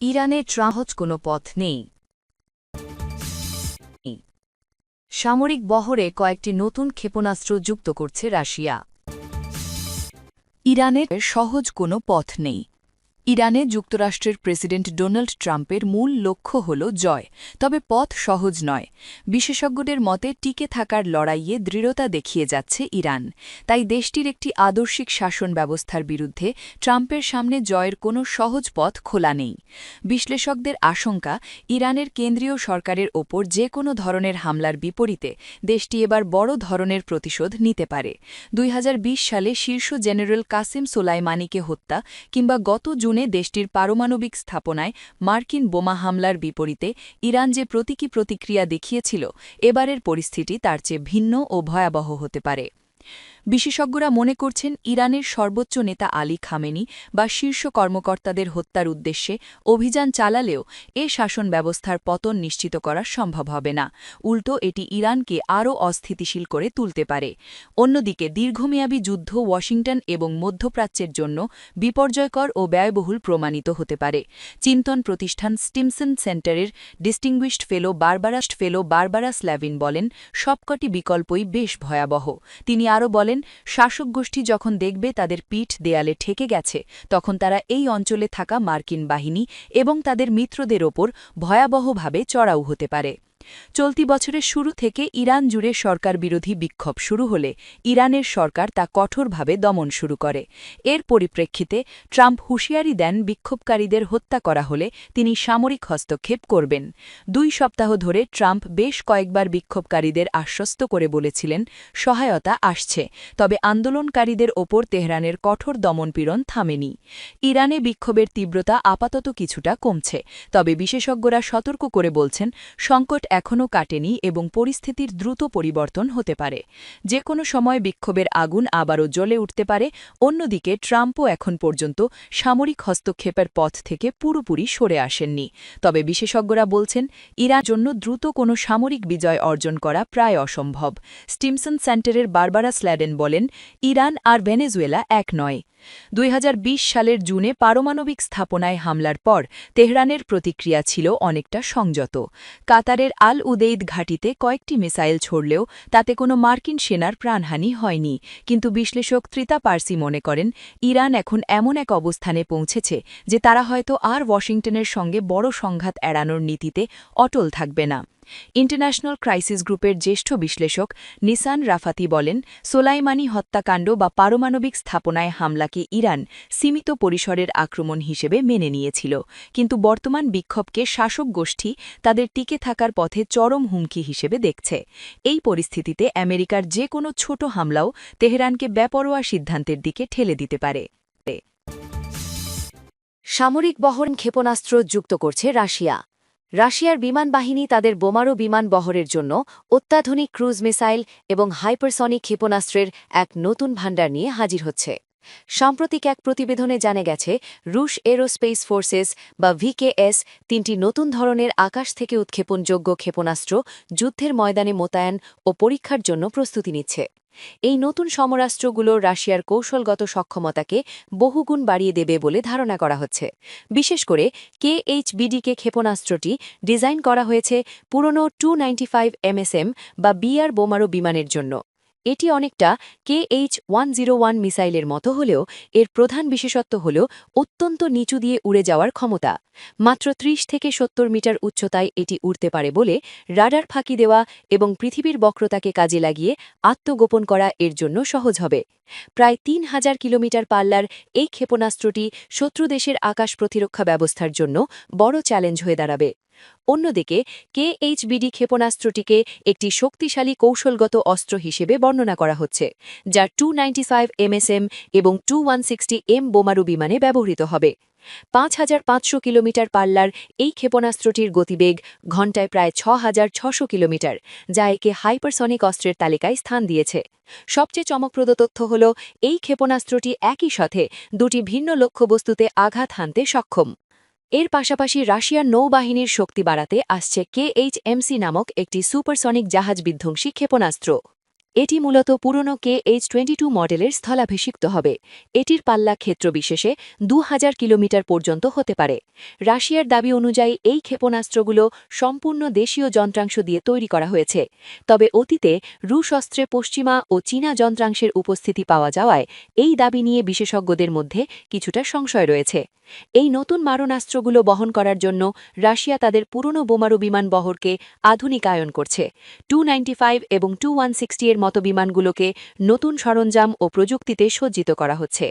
ইরানের সহজ কোনো পথ নেই। সামরিক বহরে কয়েকটি নতুন ক্ষেপণাস্ত্র যুক্ত করছে রাশিয়া। ইরানের সহজ কোনো পথ নেই। ইরানে যুক্তরাষ্ট্রের প্রেসিডেন্ট ডোনাল্ড ট্রাম্পের মূল লক্ষ্য হল জয়, তবে পথ সহজ নয়। বিশেষজ্ঞদের মতে টিকে থাকার লড়াইয়ে দৃঢ়তা দেখিয়ে যাচ্ছে ইরান। তাই দেশটির একটি আদর্শিক শাসন ব্যবস্থার বিরুদ্ধে ট্রাম্পের সামনে জয়ের কোনো সহজ পথ খোলা নেই। বিশ্লেষকদের আশঙ্কা, ইরানের কেন্দ্রীয় সরকারের ওপর যে কোনো ধরনের হামলার বিপরীতে দেশটি এবার বড় ধরনের প্রতিশোধ নিতে পারে। 2020 সালে শীর্ষ জেনারেল কাসেম সোলাইমানিকে হত্যা কিংবা গত জুনে দেশটির পারমাণবিক স্থাপনায় মার্কিন বোমা হামলার বিপরীতে ইরান যে প্রতীকী প্রতিক্রিয়া দেখিয়েছিল, এবারের পরিস্থিতি তার চেয়ে ভিন্ন ও ভয়াবহ হতে পারে। বিশেষজ্ঞরা মনে করছেন, ইরানের সর্বোচ্চ নেতা আলী খামেনি বা শীর্ষ কর্মকর্তাদের হত্যার উদ্দেশ্যে অভিযান চালালেও এ শাসন ব্যবস্থার পতন নিশ্চিত করা সম্ভব হবে না। উল্টো এটি ইরানকে আরও অস্থিতিশীল করে তুলতে পারে। অন্যদিকে দীর্ঘমেয়াদী যুদ্ধ ওয়াশিংটন এবং মধ্যপ্রাচ্যের জন্য বিপর্যয়কর ও ব্যয়বহুল প্রমাণিত হতে পারে। চিন্তন প্রতিষ্ঠান স্টিমসন সেন্টারের ডিস্টিংগুইশড ফেলো বারবারা স্ল্যাভিন বলেন, সবকটি বিকল্পই বেশ ভয়াবহ। তিনি আরও বলেন, শাসক গোষ্ঠী যখন দেখবে তাদের পিঠ দেয়ালে ঠেকে গেছে, তখন তারা এই অঞ্চলে থাকা মার্কিন বাহিনী এবং তাদের মিত্রদের ওপর ভয়াবহভাবে চড়াও হতে পারে। চলতি বছরের শুরু থেকে ইরান জুড়ে সরকার বিরোধী বিক্ষোভ শুরু হলে ইরানের সরকার তা কঠোরভাবে দমন শুরু করে। এর পরিপ্রেক্ষিতে ট্রাম্প হুঁশিয়ারি দেন, বিক্ষোভকারীদের হত্যা করা হলে তিনি সামরিক হস্তক্ষেপ করবেন। 2 সপ্তাহ ধরে ট্রাম্প বেশ কয়েকবার বিক্ষোভকারীদের আশ্বস্ত করে বলেছিলেন, সহায়তা আসছে, তবে আন্দোলনকারীদের ওপর তেহরানের কঠোর দমনপীড়ন থামেনি। ইরানে বিক্ষোভের তীব্রতা আপাতত কিছুটা কমছে, তবে বিশেষজ্ঞরা সতর্ক করে বলছেন, সংকট এখনও কাটেনি এবং পরিস্থিতির দ্রুত পরিবর্তন হতে পারে। যে কোনো সময় বিক্ষোভের আগুন আবারও জ্বলে উঠতে পারে। অন্যদিকে ট্রাম্পও এখন পর্যন্ত সামরিক হস্তক্ষেপের পথ থেকে পুরোপুরি সরে আসেননি। তবে বিশেষজ্ঞরা বলছেন, ইরানের জন্য দ্রুত কোনো সামরিক বিজয় অর্জন করা প্রায় অসম্ভব। স্টিমসন সেন্টারের বারবারা স্ল্যাডেন বলেন, ইরান আর ভেনেজুয়েলা এক নয়। 2020 সালের জুনে পারমাণবিক স্থাপনায় হামলার পর তেহরানের প্রতিক্রিয়া ছিল অনেকটা সংযত। কাতারের আল উদেইদ ঘাঁটিতে কয়েকটি মিসাইল ছড়লেও তাতে কোনো মার্কিন সেনার প্রাণহানি হয়নি। কিন্তু বিশ্লেষক ত্রিতা পার্সি মনে করেন, ইরান এখন এমন এক অবস্থানে পৌঁছেছে যে তারা হয়তো আর ওয়াশিংটনের সঙ্গে বড় সংঘাত এড়ানোর নীতিতে অটল থাকবে না। ইন্টারন্যাশনাল ক্রাইসিস গ্রুপের জ্যেষ্ঠ বিশ্লেষক নিসান রাফাতি বলেন, সোলাইমানি হত্যাকাণ্ড বা পারমাণবিক স্থাপনায় হামলাকে ইরান সীমিত পরিসরের আক্রমণ হিসেবে মেনে নিয়েছিল, কিন্তু বর্তমান বিক্ষোভকে শাসক গোষ্ঠী তাদের টিকে থাকার পথে চরম হুমকি হিসেবে দেখছে। এই পরিস্থিতিতে আমেরিকার যে কোনো ছোট হামলাও তেহরানকে বেপরোয়া সিদ্ধান্তের দিকে ঠেলে দিতে পারে। সামরিক বহর ক্ষেপণাস্ত্র যুক্ত করছে রাশিয়া। রাশিয়ার বিমান বাহিনী তাদের বোমারু বিমান বহরের জন্য অত্যাধুনিক ক্রুজ মিসাইল এবং হাইপারসনিক ক্ষেপণাস্ত্রের এক নতুন ভাণ্ডার নিয়ে হাজির হচ্ছে। সাম্প্রতিক এক প্রতিবেদনে জানা গেছে, রুশ এরোস্পেস ফোর্সেস বা ভিকেএস 3টি নতুন ধরনের আকাশ থেকে উৎক্ষেপণযোগ্য ক্ষেপণাস্ত্র যুদ্ধের ময়দানে মোতায়েন ও পরীক্ষার জন্য প্রস্তুতি নিচ্ছে। এই নতুন সমরাস্ত্রগুলো রাশিয়ার কৌশলগত সক্ষমতাকে বহুগুণ বাড়িয়ে দেবে বলে ধারণা করা হচ্ছে। বিশেষ করে KH-BDK ক্ষেপণাস্ত্রটি ডিজাইন করা হয়েছে পুরনো 295 MSM বা বিআর বোমারু বিমানের জন্য। এটি অনেকটা KH-101 মিসাইলের মতো হলেও এর প্রধান বিশেষত্ব হল অত্যন্ত নিচু দিয়ে উড়ে যাওয়ার ক্ষমতা। মাত্র 30 থেকে 70 মিটার উচ্চতায় এটি উড়তে পারে বলে রাডার ফাঁকি দেওয়া এবং পৃথিবীর বক্রতাকে কাজে লাগিয়ে আত্মগোপন করা এর জন্য সহজ হবে। প্রায় 3000 কিলোমিটার পাল্লার এই ক্ষেপণাস্ত্রটি শত্রু দেশের আকাশ প্রতিরক্ষা ব্যবস্থার জন্য বড় চ্যালেঞ্জ হয়ে দাঁড়াবে। অন্যদিকে KH-BD ক্ষেপণাস্ত্রটিকে একটি শক্তিশালী কৌশলগত অস্ত্র হিসেবে বর্ণনা করা হচ্ছে, যা 295 MSM এবং 2160 M বোমারু বিমানে ব্যবহৃত হবে। 5500 কিলোমিটার পাল্লার এই ক্ষেপণাস্ত্রটির গতিবেগ ঘণ্টায় প্রায় 6600 কিলোমিটার, যা একে হাইপারসনিক অস্ত্রের তালিকায় স্থান দিয়েছে। সবচেয়ে চমকপ্রদ তথ্য হল, এই ক্ষেপণাস্ত্রটি একই সাথে 2টি ভিন্ন লক্ষ্যবস্তুতে আঘাত হানতে সক্ষম। এর পাশাপাশি রাশিয়ার নৌবাহিনীর শক্তি বাড়াতে আসছে KH-MC নামক একটি সুপারসনিক জাহাজ বিধ্বংসী ক্ষেপণাস্ত্র। এটি মূলত পুরনো KH-22 মডেলের স্থলাভিষিক্ত হবে। এটির পাল্লা ক্ষেত্র বিশেষে 2000 কিলোমিটার পর্যন্ত হতে পারে। রাশিয়ার দাবি অনুযায়ী এই ক্ষেপণাস্ত্রগুলো সম্পূর্ণ দেশীয় যন্ত্রাংশ দিয়ে তৈরি করা হয়েছে। তবে অতীতে রুশ অস্ত্রে পশ্চিমা ও চীনা যন্ত্রাংশের উপস্থিতি পাওয়া যাওয়ায় এই দাবি নিয়ে বিশেষজ্ঞদের মধ্যে কিছুটা সংশয় রয়েছে। এই নতুন মারণাস্ত্রগুলো বহন করার জন্য রাশিয়া তাদের পুরনো বোমারু বিমান বহরকে আধুনিকায়ন করছে। Tu-95 এবং Tu-160 এর মতো বিমানগুলোকে নতুন সরঞ্জাম ও প্রযুক্তিতে সজ্জিত করা হচ্ছে।